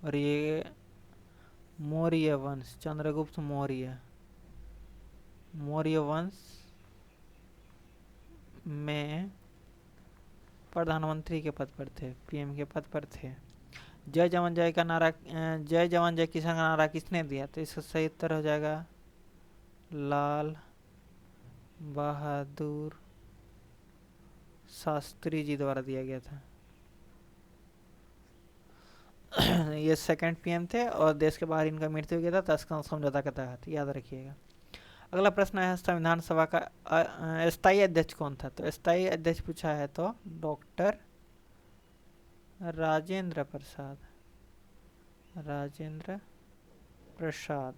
और ये मौर्य वंश, चंद्रगुप्त मौर्य, मौर्य वंश में प्रधानमंत्री के पद पर थे, पीएम के पद पर थे। जय जवान जय का नारा, जय जवान जय किसान का नारा किसने दिया? तो इसका सही उत्तर हो जाएगा लाल बहादुर शास्त्री जी द्वारा दिया गया था। ये सेकंड पीएम थे और देश के बाहर इनका मृत्यु हो गया था तस्कन समझौता के तहत, याद रखिएगा। अगला प्रश्न है संविधान सभा का स्थायी अध्यक्ष कौन था? तो स्थायी अध्यक्ष पूछा है तो डॉक्टर राजेंद्र प्रसाद, राजेंद्र प्रसाद,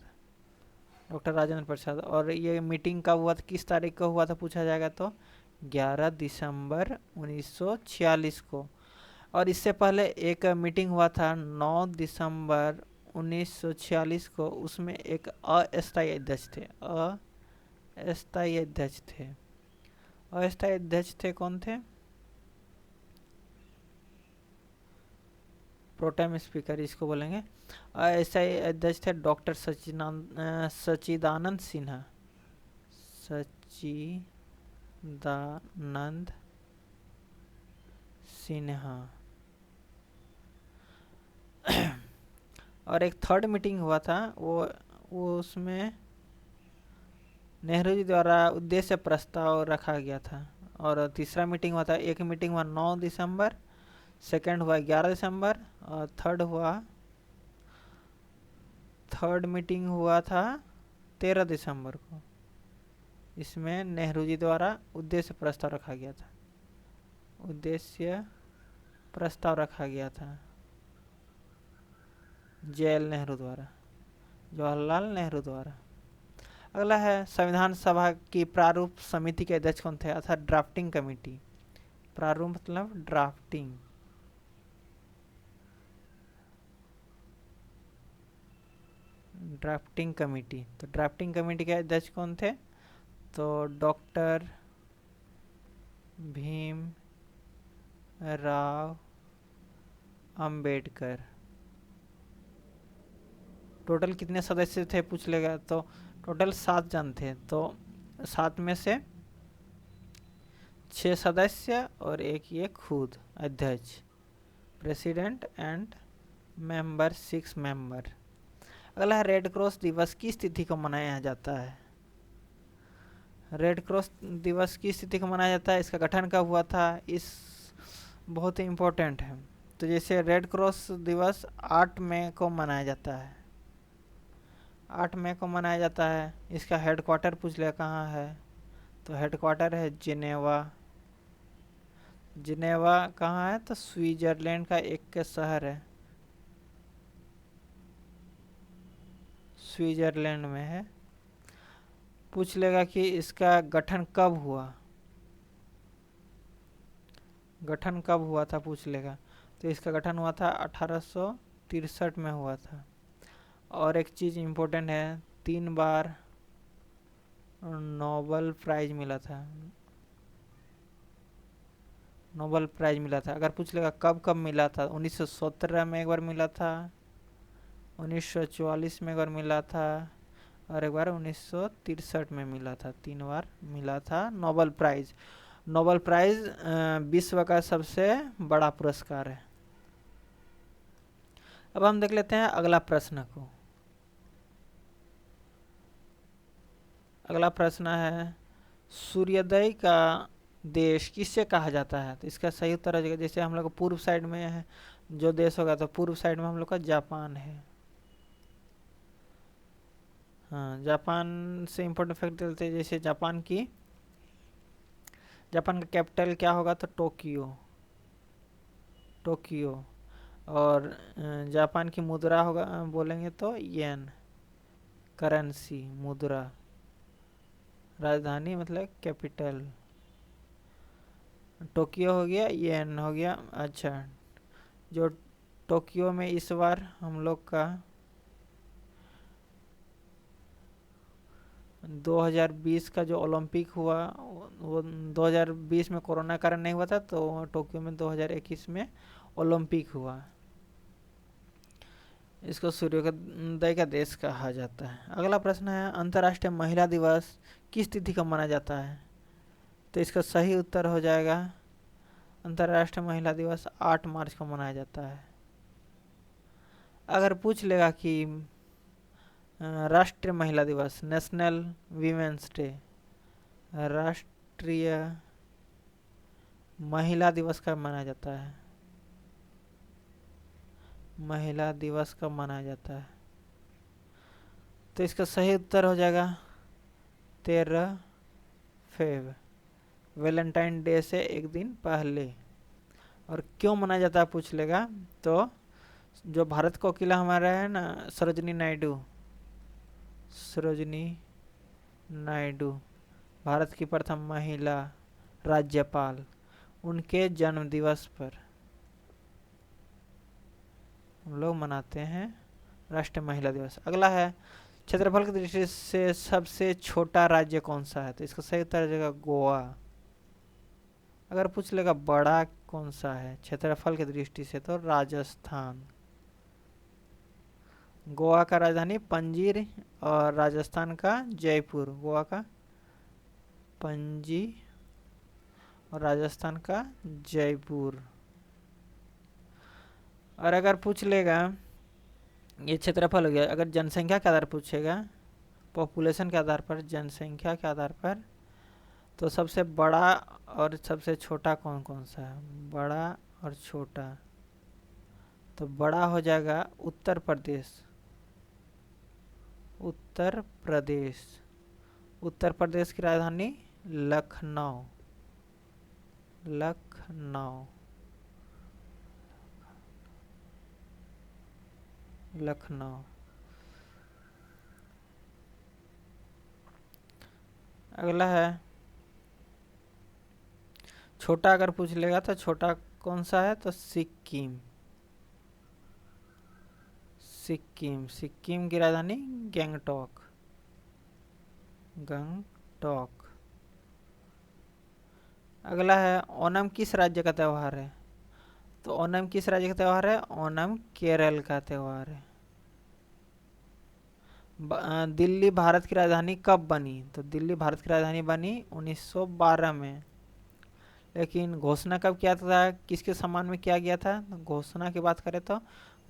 डॉक्टर राजेंद्र प्रसाद। और ये मीटिंग कब हुआ था, किस तारीख को हुआ था पूछा जाएगा तो 11 दिसंबर 1946 को। और इससे पहले एक मीटिंग हुआ था 9 दिसंबर 1946 को, उसमें एक अस्थायी अध्यक्ष थे। अस्थायी अध्यक्ष थे। अस्थायी अध्यक्ष थे कौन थे? प्रोटेम स्पीकर इसको बोलेंगे। अस्थायी अध्यक्ष थे डॉक्टर सच्चिदानंद सिन्हा। सच्चिदानंद सिन्हा। और एक थर्ड मीटिंग हुआ था, वो उसमें नेहरू जी द्वारा उद्देश्य प्रस्ताव रखा गया था। और तीसरा मीटिंग हुआ था, एक मीटिंग हुआ 9 दिसंबर, सेकंड हुआ 11 दिसंबर, और थर्ड मीटिंग हुआ था 13 दिसंबर को। इसमें नेहरू जी द्वारा उद्देश्य प्रस्ताव रखा गया था। उद्देश्य प्रस्ताव रखा गया था जवाहरलाल नेहरू द्वारा। अगला है संविधान सभा की प्रारूप समिति के अध्यक्ष कौन थे, अर्थात ड्राफ्टिंग कमेटी। प्रारूप मतलब ड्राफ्टिंग। Drafting committee. तो ड्राफ्टिंग कमेटी के अध्यक्ष कौन थे? तो डॉक्टर भीम राव अंबेडकर। टोटल कितने सदस्य थे पूछ लेगा, तो टोटल 7 जन थे। तो 7 में से 6 सदस्य और एक ये खुद अध्यक्ष, प्रेसिडेंट एंड मेंबर 6 मेंबर। अगला है रेड क्रॉस दिवस किस तिथि को मनाया जाता है? रेड क्रॉस दिवस किस तिथि को मनाया जाता है, इसका गठन कब हुआ था, इस बहुत ही इम्पोर्टेंट है। तो जैसे रेड क्रॉस दिवस 8 मई को मनाया जाता है। 8 मई को मनाया जाता है। इसका हेडक्वार्टर पूछ लिया कहाँ है, तो हेडक्वार्टर है जिनेवा। जिनेवा कहाँ है, तो स्विट्जरलैंड का एक शहर है, स्विट्जरलैंड में है। पूछ लेगा कि इसका गठन कब हुआ, गठन कब हुआ था पूछ लेगा। तो इसका गठन हुआ था 1863 में हुआ था। और एक चीज़ इम्पोर्टेंट है, 3 बार नोबेल प्राइज मिला था। नोबेल प्राइज मिला था। अगर पूछ लेगा कब कब मिला था, 1917 में एक बार मिला था, 1944 में एक बार मिला था, और एक बार 1963 में मिला था। 3 बार मिला था नोबेल प्राइज। नोबेल प्राइज विश्व का सबसे बड़ा पुरस्कार है। अब हम देख लेते हैं अगला प्रश्न को। अगला प्रश्न है सूर्योदय का देश किससे कहा जाता है? तो इसका सही उत्तर हो जाएगा, जैसे हम लोग पूर्व साइड में है जो देश होगा, तो पूर्व साइड में हम लोग का जापान है। हाँ, जापान से इम्पोर्टेंट फैक्ट देते हैं। जैसे जापान का कैपिटल क्या होगा, तो टोक्यो। और जापान की मुद्रा होगा बोलेंगे तो येन, करेंसी मुद्रा। राजधानी मतलब कैपिटल। टोक्यो हो गया, येन हो गया। अच्छा, जो टोक्यो में इस बार हम लोग का 2020 का जो ओलंपिक हुआ, वो 2020 में कोरोना कारण नहीं हुआ था, तो टोक्यो में 2021 में ओलंपिक हुआ। इसको सूर्योदय का देश कहा जाता है। अगला प्रश्न है अंतर्राष्ट्रीय महिला दिवस किस तिथि को मनाया जाता है? तो इसका सही उत्तर हो जाएगा अंतर्राष्ट्रीय महिला दिवस 8 मार्च को मनाया जाता है। अगर पूछ लेगा कि राष्ट्रीय महिला दिवस, नेशनल वीमेंस डे, राष्ट्रीय महिला दिवस कब मनाया जाता है? महिला दिवस कब मनाया जाता है? तो इसका सही उत्तर हो जाएगा 13 फेब, वैलेंटाइन डे से एक दिन पहले। और क्यों मनाया जाता है पूछ लेगा, तो जो भारत कोकिला हमारा है ना, सरोजिनी नायडू, भारत की प्रथम महिला राज्यपाल, उनके जन्म दिवस पर हम लोग मनाते हैं राष्ट्रीय महिला दिवस। अगला है क्षेत्रफल की दृष्टि से सबसे छोटा राज्य कौन सा है, तो इसका सही उत्तर हो जाएगा गोवा। अगर पूछ लेगा बड़ा कौन सा है क्षेत्रफल की दृष्टि से, तो राजस्थान। गोवा का राजधानी पणजी और राजस्थान का जयपुर। गोवा का पणजी और राजस्थान का जयपुर। और अगर पूछ लेगा, ये क्षेत्रफल हो गया, अगर जनसंख्या के आधार पर पूछेगा, पॉपुलेशन के आधार पर, जनसंख्या के आधार पर, तो सबसे बड़ा और सबसे छोटा कौन कौन सा है, बड़ा और छोटा। तो बड़ा हो जाएगा उत्तर प्रदेश। उत्तर प्रदेश, उत्तर प्रदेश की राजधानी लखनऊ। लखनऊ, लखनऊ। अगला है छोटा, अगर पूछ लेगा तो छोटा कौन सा है, तो सिक्किम। सिक्किम, सिक्किम की राजधानी गंगटोक। गंगटोक। अगला है ओणम किस राज्य का त्यौहार है, तो ओणम किस राज्य का त्यौहार है, ओणम केरल का त्यौहार है। दिल्ली भारत की राजधानी कब बनी, तो दिल्ली भारत की राजधानी बनी 1912 में। लेकिन घोषणा कब किया था, किसके सम्मान में किया गया था, तो घोषणा की बात करें तो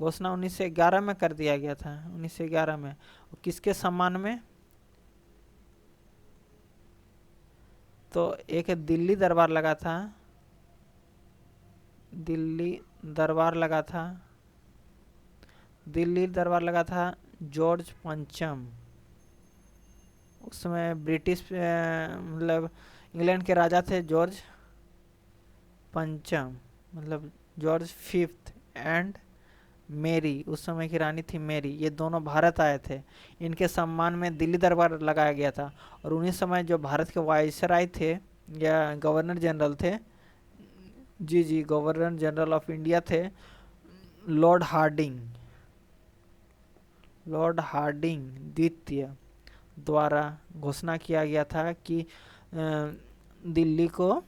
घोषणा 1911 में कर दिया गया था। 1911 में। किसके सम्मान में, तो एक दिल्ली दरबार लगा था। दिल्ली दरबार लगा था। दिल्ली दरबार लगा था जॉर्ज पंचम। उस समय ब्रिटिश मतलब इंग्लैंड के राजा थे जॉर्ज पंचम, मतलब जॉर्ज फिफ्थ एंड मेरी, उस समय की रानी थी मेरी। ये दोनों भारत आए थे, इनके सम्मान में दिल्ली दरबार लगाया गया था। और उन्हीं समय जो भारत के वायसराय थे या गवर्नर जनरल थे, जी जी, गवर्नर जनरल ऑफ इंडिया थे लॉर्ड हार्डिंग। लॉर्ड हार्डिंग द्वितीय द्वारा घोषणा किया गया था कि दिल्ली को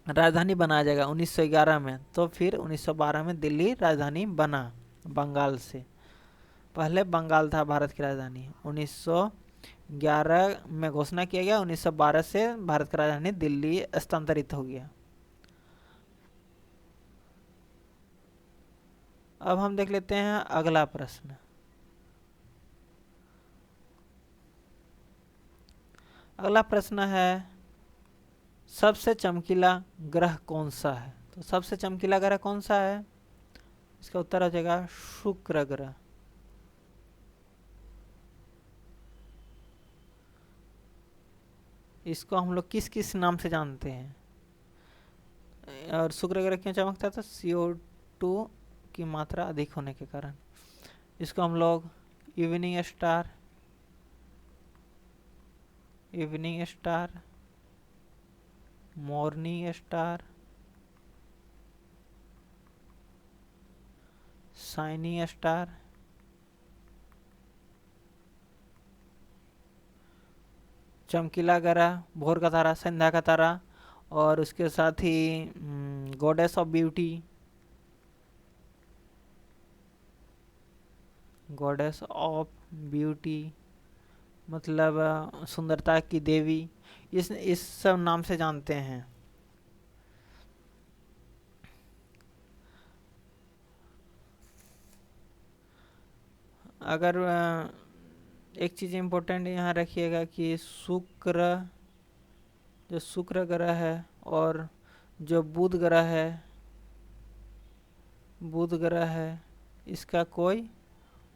राजधानी बनाया जाएगा 1911 में। तो फिर 1912 में दिल्ली राजधानी बना बंगाल से। पहले बंगाल था भारत की राजधानी। 1911 में घोषणा किया गया, 1912 से भारत की राजधानी दिल्ली स्थानांतरित हो गया। अब हम देख लेते हैं अगला प्रश्न। अगला प्रश्न है सबसे चमकीला ग्रह कौन सा है, तो सबसे चमकीला ग्रह कौन सा है, इसका उत्तर हो जाएगा शुक्र ग्रह। इसको हम लोग किस किस नाम से जानते हैं, और शुक्र ग्रह क्यों चमकता है, तो CO2 की मात्रा अधिक होने के कारण। इसको हम लोग evening star, evening star, morning star, shining star, चमकीला ग्रह, भोर का तारा, संध्या का तारा, और उसके साथ ही goddess of beauty, goddess of beauty मतलब सुंदरता की देवी, इस सब नाम से जानते हैं। अगर एक चीज़ इम्पोर्टेंट यहाँ रखिएगा कि शुक्र, जो शुक्र ग्रह है और जो बुध ग्रह है, बुध ग्रह है, इसका कोई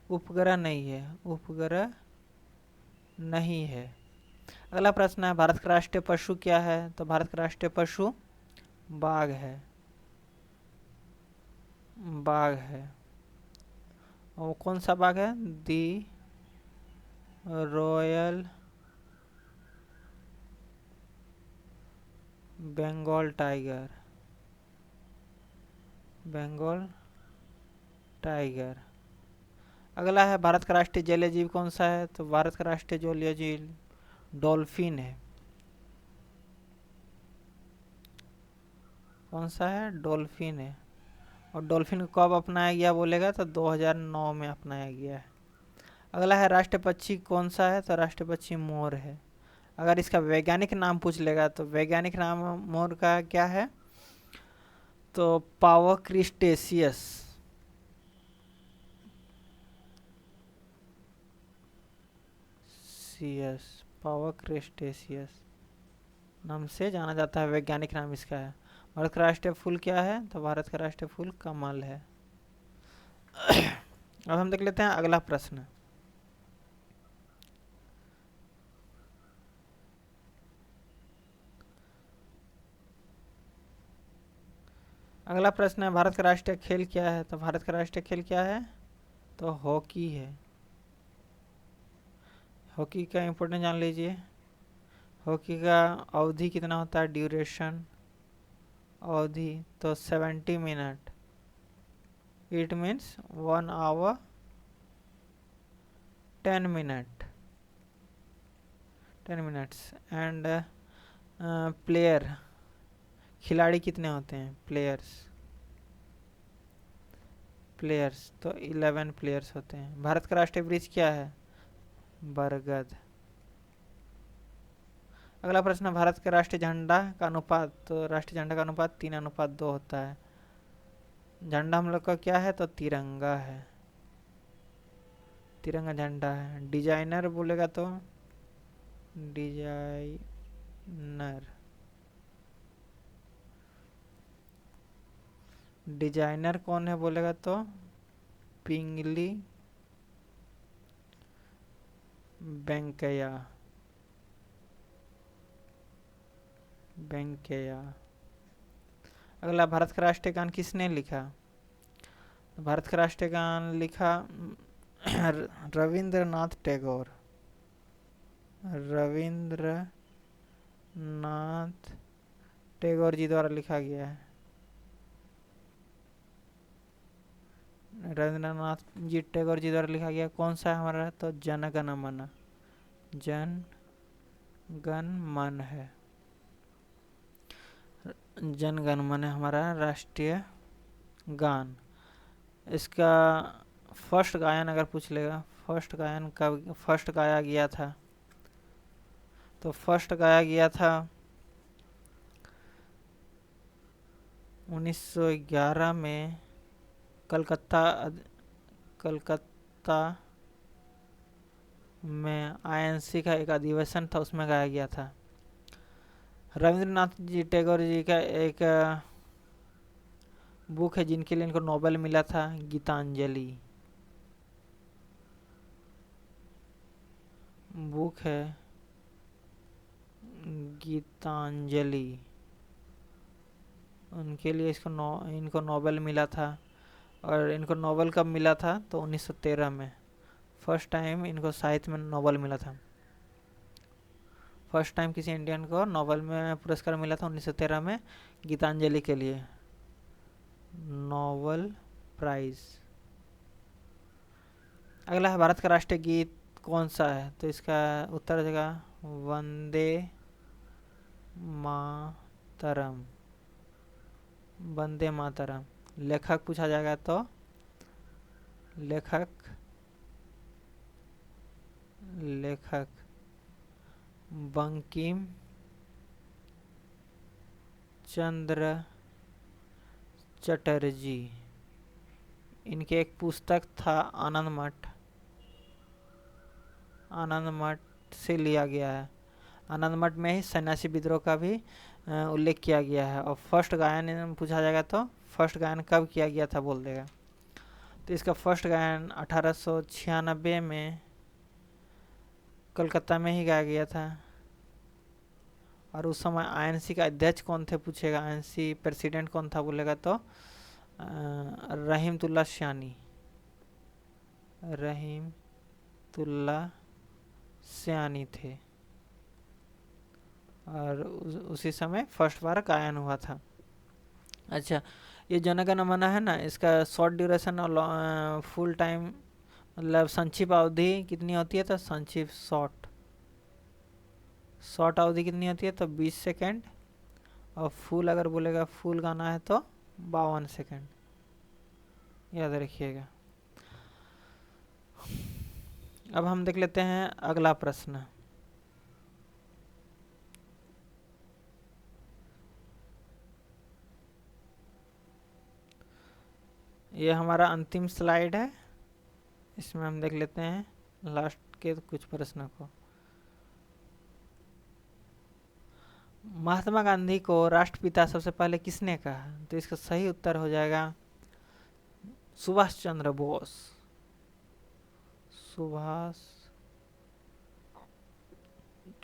उपग्रह नहीं है, उपग्रह नहीं है। अगला प्रश्न है भारत का राष्ट्रीय पशु क्या है, तो भारत का राष्ट्रीय पशु बाघ है। बाघ है। और कौन सा बाघ है, the royal Bengal tiger. Bengal tiger. अगला है भारत का राष्ट्रीय जलीय जीव कौन सा है? तो भारत का राष्ट्रीय जलीय जीव डॉल्फिन है। कौन सा है? डॉल्फिन है। और डॉल्फिन को कब अपनाया गया बोलेगा तो 2009 में अपनाया गया है। अगला है राष्ट्रीय पक्षी कौन सा है? तो राष्ट्रीय पक्षी मोर है। अगर इसका वैज्ञानिक नाम पूछ लेगा तो वैज्ञानिक नाम मोर का क्या है? तो पावोक्रिस्टेसियस। पावोक्रिस्टेसियस नाम से जाना जाता है, वैज्ञानिक नाम इसका है। भारत का राष्ट्रीय फूल क्या है? तो भारत का राष्ट्रीय फूल कमल है। अब हम देख लेते हैं अगला प्रश्न। अगला प्रश्न है भारत का राष्ट्रीय खेल क्या है? तो भारत का राष्ट्रीय खेल क्या है? तो हॉकी है। हॉकी का इम्पोर्टेंस जान लीजिए। हॉकी का अवधि कितना होता है? ड्यूरेशन अवधि तो 70 मिनट। It means 1 hour 10 minute 10 minutes. And player खिलाड़ी कितने होते हैं? प्लेयर्स तो 11 प्लेयर्स होते हैं। भारत का राष्ट्रीय वृक्ष क्या है? बरगद। अगला प्रश्न, भारत के राष्ट्रीय झंडा का अनुपात? तो राष्ट्रीय झंडा का अनुपात 3:2 होता है। झंडा हम लोग का क्या है? तो तिरंगा है। तिरंगा झंडा है। डिजाइनर बोलेगा तो डिजाइनर कौन है बोलेगा तो पिंगली वेंकैया। अगला, भारत का राष्ट्रीय गान किसने लिखा? भारत का राष्ट्रीय गान लिखा रविंद्रनाथ टैगोर। रविंद्रनाथ टैगोर जी द्वारा लिखा गया है। रविंद्रनाथ जी टैगोर जी द्वारा लिखा गया। कौन सा है हमारा? तो जन गण मन। जन गण मन है। जन गण मन है हमारा राष्ट्रीय गान। इसका फर्स्ट गायन अगर पूछ लेगा, फर्स्ट गायन कब फर्स्ट गाया गया था? तो फर्स्ट गाया गया था 1911 में कलकत्ता में आईएनसी का एक अधिवेशन था, उसमें गाया गया था। रविंद्रनाथ जी टैगोर जी का एक बुक है जिनके लिए इनको नोबेल मिला था, गीतांजलि बुक है, गीतांजलि। उनके लिए इनको नोबेल मिला था। और इनको नोबेल कब मिला था? तो 1913 में फर्स्ट टाइम इनको साहित्य में नोबेल मिला था। फर्स्ट टाइम किसी इंडियन को नोबेल में पुरस्कार मिला था 1913 में, गीतांजलि के लिए नोबेल प्राइज। अगला है भारत का राष्ट्रीय गीत कौन सा है? तो इसका उत्तर देगा वंदे मातरम। वंदे मातरम। लेखक पूछा जाएगा तो लेखक बंकिम चंद्र चटर्जी। इनके एक पुस्तक था आनंद मठ से लिया गया है। आनंद मठ में ही सन्यासी विद्रोह का भी उल्लेख किया गया है। और फर्स्ट गायन पूछा जाएगा तो फर्स्ट गायन कब किया गया था बोल देगा। तो इसका फर्स्ट गायन 1896 में कलकत्ता में ही गाया गया था। और उस समय आईएनसी का अध्यक्ष कौन थे पूछेगा, आईएनसी प्रेसिडेंट कौन था बोलेगा तो रहीमतुल्ला सयानी थे। और उसी समय फर्स्ट बार गायन हुआ था। अच्छा, ये जन गण मन है ना, इसका शॉर्ट ड्यूरेशन और फुल टाइम मतलब संक्षिप्त अवधि कितनी होती है, तो संक्षिप्त शॉर्ट अवधि कितनी होती है, तो 20 सेकेंड। और फुल अगर बोलेगा फुल गाना है तो 52 सेकेंड, याद रखिएगा। अब हम देख लेते हैं अगला प्रश्न। ये हमारा अंतिम स्लाइड है, इसमें हम देख लेते हैं लास्ट के कुछ प्रश्नों को। महात्मा गांधी को राष्ट्रपिता सबसे पहले किसने कहा, तो इसका सही उत्तर हो जाएगा सुभाष चंद्र बोस। सुभाष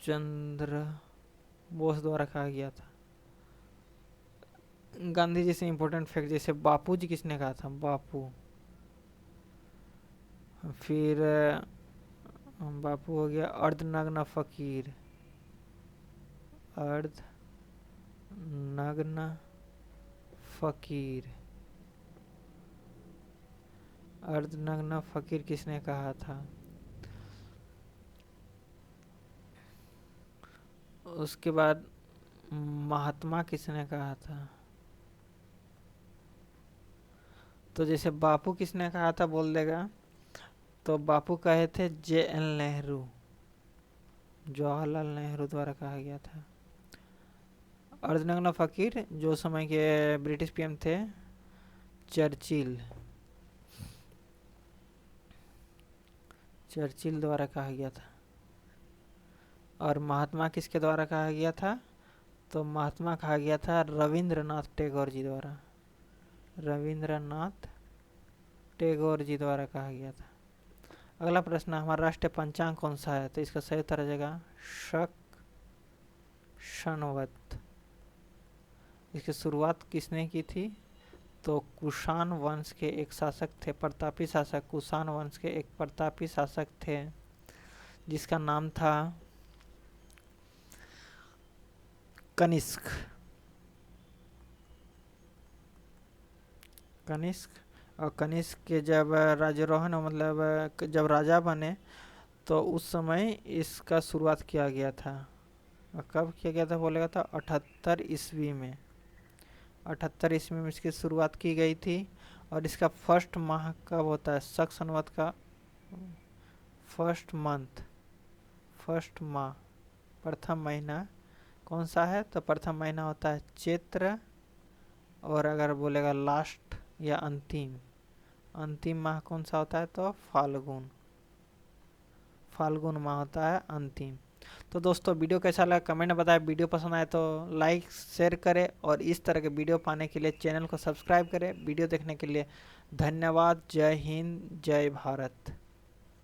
चंद्र बोस द्वारा कहा गया था। गांधी जी से इम्पोर्टेंट फैक्ट, जैसे बापू जी किसने कहा था, बापू। फिर बापू हो गया अर्धनग्न फकीर, अर्धनग्न फकीर। अर्धनग्न फकीर किसने कहा था। उसके बाद महात्मा किसने कहा था, तो जैसे बापू किसने कहा था बोल देगा, तो बापू कहे थे JN नेहरू, जवाहरलाल नेहरू द्वारा कहा गया था। अर्धनग्न फकीर जो समय के ब्रिटिश PM थे चर्चिल द्वारा कहा गया था। और महात्मा किसके द्वारा कहा गया था, तो महात्मा कहा गया था रविंद्रनाथ टैगोर जी द्वारा, रविंद्रनाथ टैगोर जी द्वारा कहा गया था। अगला प्रश्न, हमारा राष्ट्रीय पंचांग कौन सा है, तो इसका सही उत्तर हो जाएगा शक शनवत। इसकी शुरुआत किसने की थी, तो कुषाण वंश के एक शासक थे, प्रतापी शासक, कुषाण वंश के एक प्रतापी शासक थे जिसका नाम था कनिष्क। और कनिष्क के जब राजारोहण मतलब जब राजा बने तो उस समय इसका शुरुआत किया गया था। और कब किया गया था बोलेगा, था 78 ईस्वी में। 78 ईस्वी में इसकी शुरुआत की गई थी। और इसका फर्स्ट माह कब होता है, शक संवत का फर्स्ट माह, प्रथम महीना कौन सा है, तो प्रथम महीना होता है चैत्र। और अगर बोलेगा लास्ट या अंतिम माह कौन सा होता है, तो फाल्गुन माह होता है अंतिम। तो दोस्तों वीडियो कैसा लगा कमेंट में बताएं। वीडियो पसंद आए तो लाइक शेयर करें और इस तरह के वीडियो पाने के लिए चैनल को सब्सक्राइब करें। वीडियो देखने के लिए धन्यवाद। जय हिंद, जय भारत।